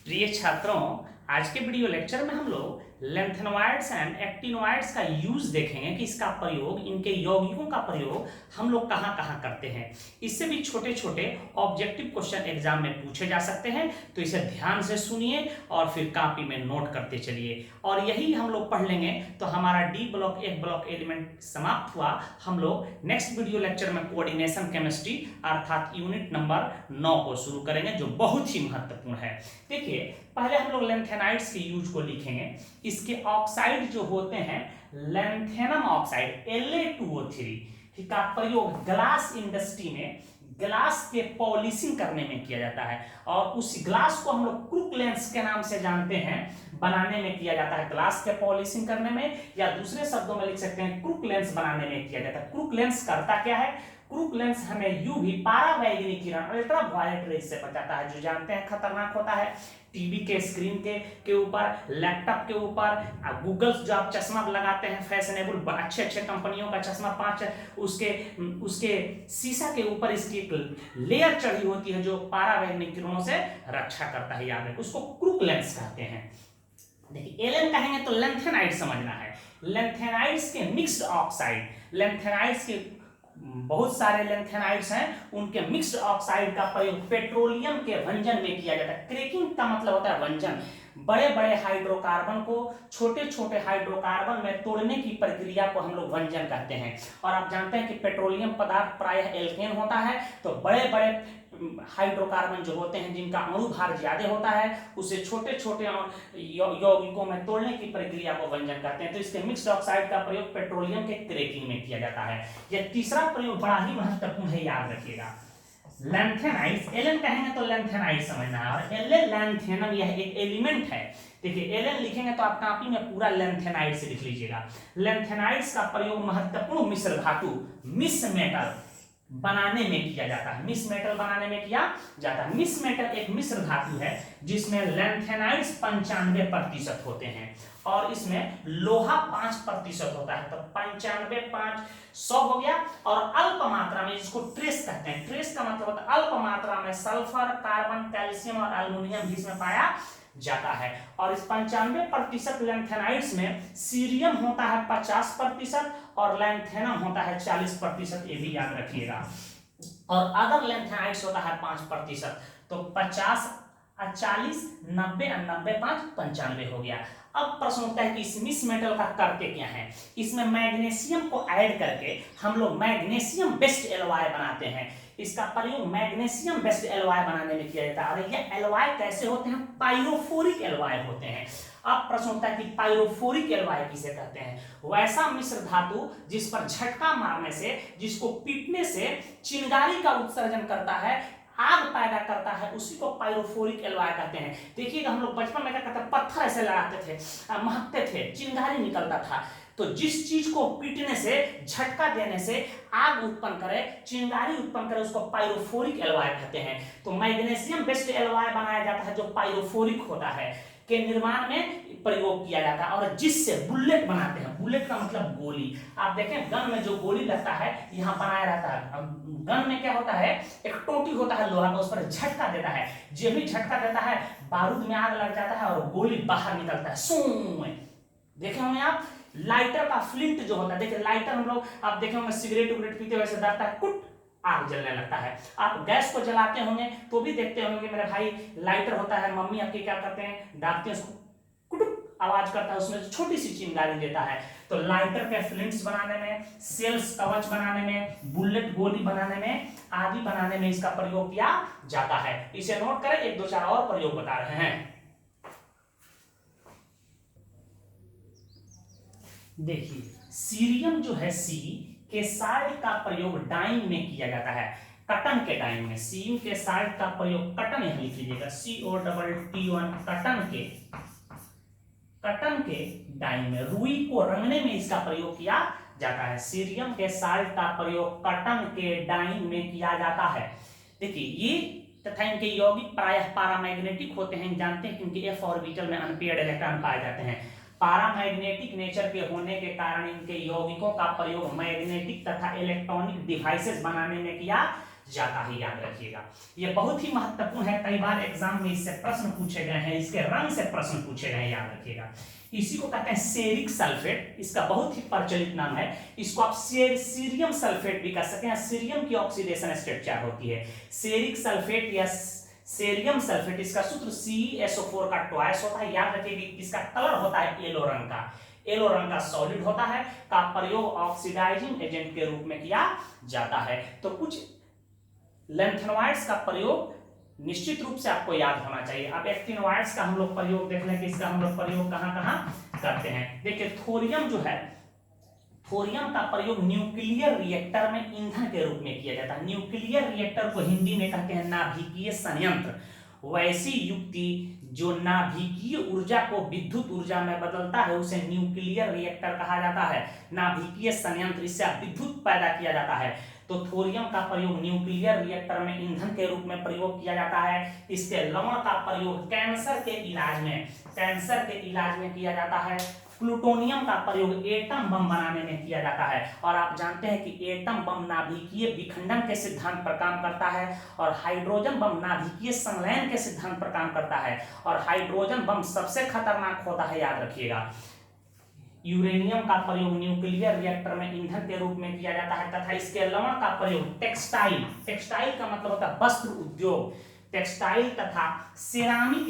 प्रिय छात्रों, आज के वीडियो लेक्चर में हम लोग लेंथेनॉइड्स एंड एक्टिनॉइड्स का यूज देखेंगे कि इसका प्रयोग, इनके यौगिकों का प्रयोग हम लोग कहाँ कहाँ करते हैं। इससे भी छोटे छोटे ऑब्जेक्टिव क्वेश्चन एग्जाम में पूछे जा सकते हैं, तो इसे ध्यान से सुनिए और फिर कॉपी में नोट करते चलिए। और यही हम लोग पढ़ लेंगे तो हमारा डी ब्लॉक एक ब्लॉक एलिमेंट समाप्त हुआ। हम लोग नेक्स्ट वीडियो लेक्चर में कोऑर्डिनेशन केमिस्ट्री अर्थात यूनिट नंबर 9 को शुरू करेंगे, जो बहुत ही महत्वपूर्ण है। देखिए, पहले हम लोग लेंथेनाइड्स के यूज को लिखेंगे। इसके ऑक्साइड जो होते हैं लेंथेनम ऑक्साइड La2O3 का प्रयोग ग्लास इंडस्ट्री में ग्लास के पॉलिशिंग करने में किया जाता है, और उस ग्लास को हम लोग क्रूक लेंस के नाम से जानते हैं, बनाने में किया जाता है। ग्लास के पॉलिशिंग करने में, या दूसरे शब्दों में लिख सकते हैं क्रूक लेंस बनाने में किया जाता है। क्रूक लेंस करता क्या है? क्रूक लेंस हमें यूवी पारावैंगनी किरण अल्ट्रा वायलेट रेज से बचाता है, जो जानते हैं खतरनाक होता है। टीवी के स्क्रीन के ऊपर, लैपटॉप के ऊपर, गूगल जो आप चश्मा लगाते हैं फैशनेबल अच्छे अच्छे कंपनियों का चश्मा, 5 उसके शीशा के ऊपर इसकी एक लेयर चढ़ी होती है जो पारावैंगनी किरणों से रक्षा करता है। याद रखें, उसको क्रूक लेंस कहते हैं। देखिए, एलन कहेंगे तो लेंथेनाइड समझना है। लेंथेनाइड्स के मिक्स्ड ऑक्साइड, लेंथेनाइड्स के बहुत सारे लेंथेनाइड्स हैं, उनके मिक्स्ड ऑक्साइड का प्रयोग पेट्रोलियम के वंजन में किया जाता है। क्रैकिंग का मतलब होता है वंजन। बड़े बड़े हाइड्रोकार्बन को छोटे छोटे हाइड्रोकार्बन में तोड़ने की प्रक्रिया को हम लोग वंजन कहते हैं। और आप जानते हैं कि पेट्रोलियम पदार्थ प्रायः एल्केन होता है, तो बड़े बड़े हाइड्रोकार्बन जो होते हैं जिनका अणु भार ज्यादा होता है, उसे छोटे छोटे यौगिकों में तोड़ने की प्रक्रिया को वंजन कहते हैं। तो इसके मिक्स्ड ऑक्साइड का प्रयोग पेट्रोलियम के क्रैकिंग में किया जाता है। यह तीसरा प्रयोग बड़ा ही महत्वपूर्ण है, याद रखिएगा। लेंथेनाइड्स, एलन कहेंगे तो लेंथेनाइड समझना है, और एलेंथेनम यह एक एलिमेंट है। देखिए, एलन लिखेंगे तो आप कॉपी में पूरा लेंथेनाइड से लिख लीजिएगा। लेंथेनाइड्स का प्रयोग महत्वपूर्ण मिश्र धातु मिस मेटल बनाने में किया जाता है। मिस मेटल बनाने में किया जाता है। मिस मेटल एक मिश्र धातु है जिसमें लेंथेनाइड्स 95% होते हैं, और इसमें लोहा 5% होता है। तो 95 5 100 हो गया। और अल्प मात्रा में, जिसको ट्रेस कहते हैं, ट्रेस का मतलब होता है अल्प मात्रा में सल्फर, कार्बन, कैल्शियम और एल्युमिनियम भी इसमें पाया जाता है। और इस 95% लेंथेनाइड्स में सीरियम होता है 50% और लेंथेनम होता है 40%, ये भी याद रखिएगा। और अदर लेंथेनाइड्स होता है 5%। तो 50 40 90 90 5 95 हो गया। अब प्रश्न उठता है कि इस मिस मेटल का करते क्या है। इसमें मैग्नीशियम को ऐड करके हम लोग मैग्नीशियम बेस्ड एलॉय बनाते हैं। इसका प्रयोग मैग्नीशियम बेस्ड एलॉय बनाने में किया जाता है। और ये एलॉय कैसे होते हैं? पायरोफोरिक एलॉय होते हैं। अब प्रश्न उठता है कि पायरोफोरिक एलॉय किसे कहते हैं? वैसा मिश्र धातु जिस पर झटका मारने से, जिसको पीटने से चिंगारी का उत्सर्जन करता है, आग पैदा करता है, उसी को पायरोफोरिक एलॉय कहते हैं। देखिएगा, हम लोग बचपन में क्या करते, पत्थर ऐसे लगाते थे, महकते थे, चिंगारी निकलता था। तो जिस चीज को पीटने से, झटका देने से आग उत्पन्न करे, चिंगारी उत्पन्न करे, उसको पायरोफोरिक एलॉय कहते हैं। तो मैग्नीशियम बेस्ड एलॉय बनाया जाता है जो पायरोफोरिक होता है, के निर्माण में प्रयोग किया जाता है। और जिससे बुलेट बनाते हैं, बुलेट का मतलब गोली। आप देखें, गन में जो गोली लगता है यहाँ बनाया रहता है। गन में क्या होता है, एक टोटी होता है लोहा का, उस पर झटका देता है, जो भी झटका देता है बारूद में आग लग जाता है और गोली बाहर निकलता है। सूं, देखे होंगे आप लाइटर का फ्लिंट जो होता है, देखिए लाइटर हम लोग, आप देखे होंगे सिगरेट उगरेट पीते वैसे दबता है, कुट आग जलने लगता है। आप गैस को जलाते होंगे तो भी देखते होंगे मेरे भाई, लाइटर होता है, मम्मी आपकी क्या करते हैं, डालते हैं, उसको कुटुक आवाज करता है, उसमें छोटी सी चिंगारी देता है। तो लाइटर के फ्लिंट्स बनाने में, सेल्स कवच बनाने में, बुलेट गोली बनाने में आदि बनाने में इसका प्रयोग किया जाता है। इसे नोट करें, 1 2 4 और प्रयोग बता रहे हैं। देखिए, सीरियम जो है सी के साल्ट का प्रयोग डाइंग में किया जाता है, कटन के डाइंग में। सी के साल्ट का प्रयोग कटन, यहां लिख लीजिएगा COTT1, कटन के डाइंग में, रुई को रंगने में इसका प्रयोग किया जाता है। सीरियम के साल्ट का प्रयोग कटन के डाइंग में किया जाता है। देखिए, ये तथा इनके यौगिक प्रायः पैरामैग्नेटिक होते हैं। जानते हैं कि इनके f ऑर्बिटल में अनपेयर्ड इलेक्ट्रॉन पाए जाते हैं। पैरामैग्नेटिक नेचर के होने के कारण इनके यौगिकों का प्रयोग मैग्नेटिक तथा इलेक्ट्रॉनिक डिवाइसेस बनाने में किया जाता है, याद रखिएगा। ये बहुत ही महत्वपूर्ण है, कई बार एग्जाम में इससे प्रश्न पूछे गए हैं, इसके रंग से प्रश्न पूछे गए हैं, याद रखिएगा। इसी को कहते हैं सेरिक सल्फेट, इसका बहुत ही प्रचलित नाम है। इसको आप सीरियम सल्फेट भी कह सकते हैं, सीरियम की ऑक्सीडेशन स्टेट क्या होती है, सेरिक सल्फेट या सेरियम सल्फेट। इसका सूत्र CaSO4 का ट्वाइस होता है, याद रखिएगा। इसका कलर होता है येलो रंग का, येलो रंग का सॉलिड होता है, का प्रयोग ऑक्सीडाइजिंग एजेंट के रूप में किया जाता है। तो कुछ लैंथेनॉइड्स का प्रयोग निश्चित रूप से आपको याद होना चाहिए। अब एक्टिनॉइड्स का हम लोग प्रयोग देख लें कि इसका हम लोग प्रयोग कहां कहां करते हैं। देखिए थोरियम जो है, थोरियम का प्रयोग न्यूक्लियर रिएक्टर में ईंधन के रूप में किया जाता है। न्यूक्लियर रिएक्टर को हिंदी में कहते हैं नाभिकीय संयंत्र। वैसी युक्ति जो नाभिकीय ऊर्जा को विद्युत ऊर्जा में बदलता है उसे न्यूक्लियर रिएक्टर कहा जाता है, नाभिकीय संयंत्र। इससे विद्युत पैदा किया जाता है। तो थोरियम का प्रयोग न्यूक्लियर रिएक्टर में ईंधन के रूप में प्रयोग किया जाता है। इसके लवण का प्रयोग कैंसर के इलाज में किया जाता है। प्लूटोनियम का प्रयोग एटम बम बनाने में किया जाता है। और आप जानते हैं कि एटम बम नाभिकीय विखंडन के सिद्धांत पर काम करता है, और हाइड्रोजन बम नाभिकीय संलयन के सिद्धांत पर काम करता है। और हाइड्रोजन बम सबसे खतरनाक होता है, याद रखिएगा। यूरेनियम का प्रयोग न्यूक्लियर रिएक्टर में ईंधन के रूप में किया जाता है। तथा इसके लवण का प्रयोग टेक्सटाइल का मतलब होता है वस्त्र उद्योग, टेक्सटाइल तथा सेरामिक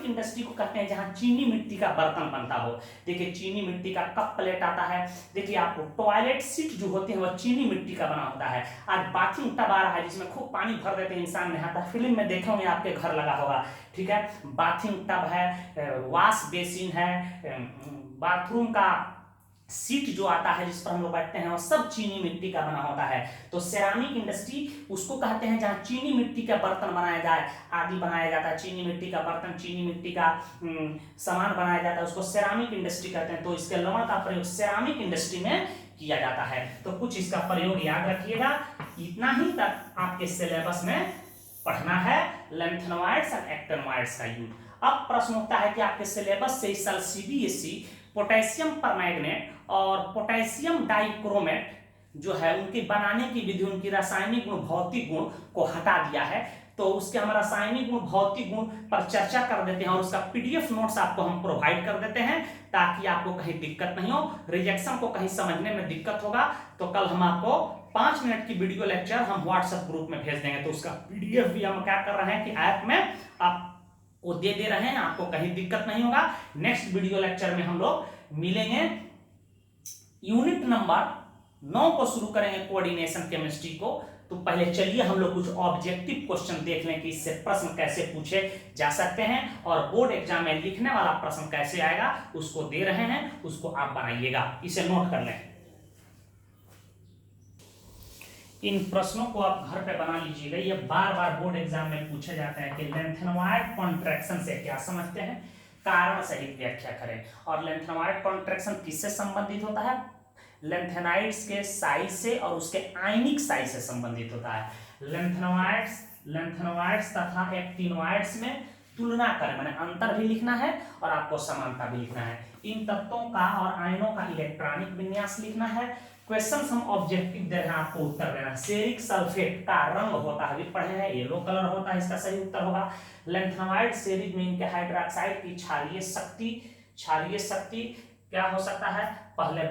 इंडस्ट्री को कहते हैं जहां चीनी मिट्टी का बर्तन बनता हो। देखिए चीनी मिट्टी का कप प्लेट आता है। देखिए आपको टॉयलेट सीट जो होते हैं वह चीनी मिट्टी का बना होता है। आज बाथिंग टब आ रहा है जिसमें खूब पानी भर देते हैं, इंसान नहाता है। फिल्म में देखे होंगे, आपके घर लगा होगा, ठीक है। बाथिंग टब है, वॉश बेसिन है, बाथरूम का सीट जो आता है जिस पर हम लोग बैठते हैं वो सब चीनी मिट्टी का बना होता है। तो सेरामिक इंडस्ट्री उसको कहते हैं जहां चीनी मिट्टी का बर्तन बनाया जाए, आदि बनाया जाता है। चीनी मिट्टी का बर्तन, चीनी मिट्टी का सामान बनाया जाता है, उसको सेरामिक इंडस्ट्री कहते हैं। तो इसके लवण का प्रयोग सेरामिक इंडस्ट्री में किया जाता है। तो कुछ इसका प्रयोग याद रखिएगा। इतना ही तक आपके सिलेबस में पढ़ना है लैंथेनॉइड्स और एक्टिनॉइड्स का यूज। अब प्रश्न उठता है कि आपके सिलेबस से इस साल CBSE पोटेशियम परमैंगनेट और पोटेशियम डाइक्रोमेट जो है उनकी बनाने की विधि, उनकी रासायनिक गुण, भौतिक गुण को हटा दिया है। तो उसके हम रासायनिक गुण, भौतिक गुण पर चर्चा कर देते हैं और उसका PDF नोट्स आपको हम प्रोवाइड कर देते हैं ताकि आपको कहीं दिक्कत नहीं हो, रिजेक्शन को कहीं समझने में दिक्कत होगा तो कल हम आपको 5 मिनट की वीडियो लेक्चर हम WhatsApp ग्रुप में भेज देंगे। तो उसका PDF भी हम क्या कर रहे हैं कि ऐप में आप वो दे रहे हैं, आपको कहीं दिक्कत नहीं होगा। नेक्स्ट वीडियो लेक्चर में हम लोग मिलेंगे। यूनिट नंबर 9 को शुरू करेंगे, कोऑर्डिनेशन केमिस्ट्री को। तो पहले चलिए हम लोग कुछ ऑब्जेक्टिव क्वेश्चन देख लें कि इससे प्रश्न कैसे पूछे जा सकते हैं और बोर्ड एग्जाम में लिखने वाला प्रश्न कैसे आएगा, उसको दे रहे हैं, उसको आप बनाइएगा, इसे नोट कर लें। इन प्रश्नों को आप घर पे बना लीजिएगा। ये बार बार बोर्ड एग्जाम में पूछे जाते हैं कि लैंथेनॉइड कॉन्ट्रैक्शन से क्या समझते हैं, कारण सहित व्याख्या करें। और लैंथेनॉइड कॉन्ट्रैक्शन किससे संबंधित होता है, लैंथेनाइड्स के साइज से और उसके आयनिक साइज से संबंधित होता है। लैंथेनॉइड्स तथा एक्टिनॉइड्स में तुलना करें, मैंने अंतर भी लिखना है और आपको समानता भी लिखना है। इन तत्वों का और आयनों का इलेक्ट्रॉनिक विन्यास लिखना है। क्वेश्चन हम ऑब्जेक्टिव दे रहे हैं, आपको उत्तर देना है। सेरिक सल्फेट का रंग होता है, अभी पढ़े हैं, येलो कलर होता है, इसका सही उत्तर होगा। लैंथेनॉइड सेरिक में इनके हाइड्रोक्साइड की क्षारीय शक्ति क्या हो सकता है, पहले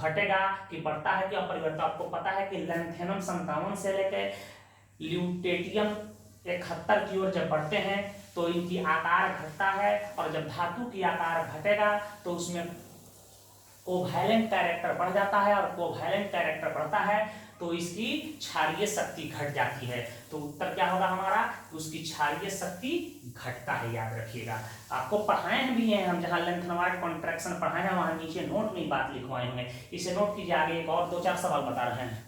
घटेगा कि बढ़ता है कि अपरिवर्तित। आपको पता है कि लैंथेनम 57 से लेकर ल्यूटेटियम 71 की ओर जब बढ़ते हैं तो इनकी आकार घटता है, और जब धातु की आकार घटेगा तो उसमें कोवैलेंट कैरेक्टर बढ़ जाता है, और कोवैलेंट कैरेक्टर बढ़ता है तो इसकी क्षारीय शक्ति घट जाती है। तो उत्तर क्या होगा हमारा, उसकी क्षारीय शक्ति घटता है, याद रखिएगा। आपको पढ़ाए भी हैं हम, जहां लैंथेनॉइड कॉन्ट्रैक्शन पढ़ाए हैं वहां नीचे नोट में बात लिखवाए होंगे, इसे नोट कीजिए। आगे एक और 2-4 सवाल बता रहे हैं,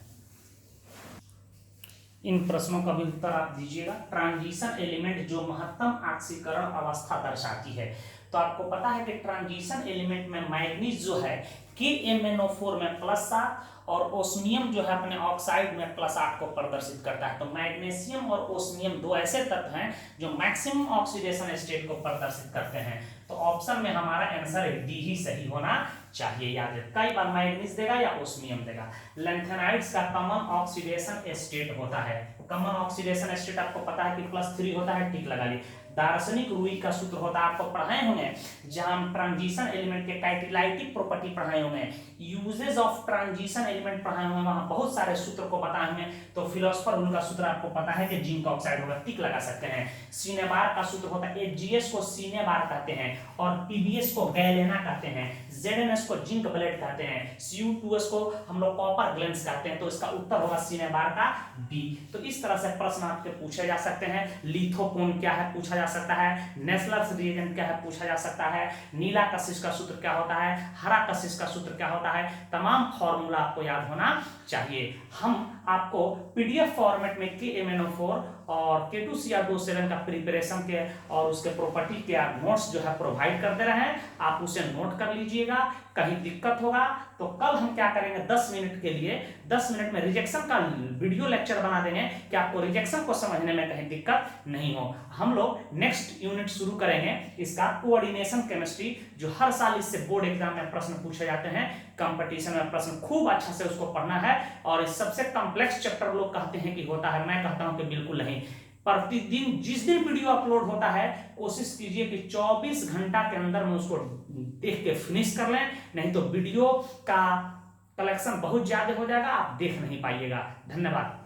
इन प्रश्नों का भी उत्तर आप दीजिएगा। ट्रांजिशन एलिमेंट जो महत्तम ऑक्सीकरण अवस्था दर्शाती है। तो आपको पता है कि ट्रांजिशन एलिमेंट में मैग्नीज जो है KMnO4 में +7 और ओस्मियम जो है अपने ऑक्साइड में +8 को प्रदर्शित करता है। तो मैग्नीशियम और ओस्मियम दो ऐसे तत्व हैं जो मैक्सिमम ऑक्सीडेशन स्टेट को प्रदर्शित करते हैं। तो ऑप्शन में हमारा आंसर डी ही सही होना चाहिए। याद है, कई बार मैग्नीज देगा या ओस्मियम देगा। लैंथेनाइड्स का कॉमन ऑक्सीडेशन स्टेट होता है। कॉमन ऑक्सीडेशन स्टेट आपको पता है कि +3 होता है, टिक लगा ली। दार्शनिक रूई का सूत्र होता है, आपको पढ़ाए होंगे जहां हम ट्रांजिशन एलिमेंट के कैटालिटिक प्रॉपर्टी पढ़ाए होंगे, यूजेज ऑफ ट्रांजिशन एलिमेंट पढ़ाए होंगे, वहां बहुत सारे सूत्र को बताए होंगे। तो फिलोसफर रूल का सूत्र आपको पता है कि जिंक ऑक्साइड होगा, टिक लगा सकते हैं। सीनेबार का सूत्र होता है, एजीएस को सीनेबार कहते हैं और पीबीएस को गैलेना कहते हैं, जेडएनएस को जिंक ब्लेड कहते हैं, सीयू2एस को हम लोग कॉपर ग्लैंड्स कहते हैं। तो इसका उत्तर होगा सीनेबार का बी। तो इस तरह से प्रश्न आपके पूछे जा सकते हैं। लिथोकोन क्या है पूछा जा सकता है, नेस्लर्स रिएजेंट क्या है पूछा जा सकता है, नीला कशिश का सूत्र क्या होता है, हरा कशिश का सूत्र क्या होता है, तमाम फॉर्मूला आपको याद होना चाहिए। हम आपको पीडीएफ फॉर्मेट में KMnO4 और K2Cr27 का प्रिपरेशन के और उसके प्रॉपर्टी के नोट्स जो है प्रोवाइड करते रहे हैं, आप उसे नोट कर लीजिएगा। कहीं दिक्कत होगा तो कल हम क्या करेंगे, 10 मिनट के लिए 10 मिनट में रिजेक्शन का वीडियो लेक्चर बना देंगे कि आपको रिजेक्शन को समझने में कहीं दिक्कत नहीं हो। हम लोग नेक्स्ट यूनिट शुरू करेंगे इसका कोऑर्डिनेशन केमिस्ट्री, जो हर साल इससे बोर्ड एग्जाम में प्रश्न पूछे जाते हैं, कंपटीशन में प्रश्न खूब अच्छा से उसको पढ़ना है। और इस सबसे कॉम्प्लेक्स चैप्टर लोग कहते हैं कि होता है, मैं कहता हूं कि बिल्कुल नहीं। प्रतिदिन जिस दिन वीडियो अपलोड होता है कोशिश कीजिए कि 24 घंटा के अंदर में उसको देख के फिनिश कर लें, नहीं तो वीडियो का कलेक्शन बहुत ज्यादा हो जाएगा, आप देख नहीं पाइएगा। धन्यवाद।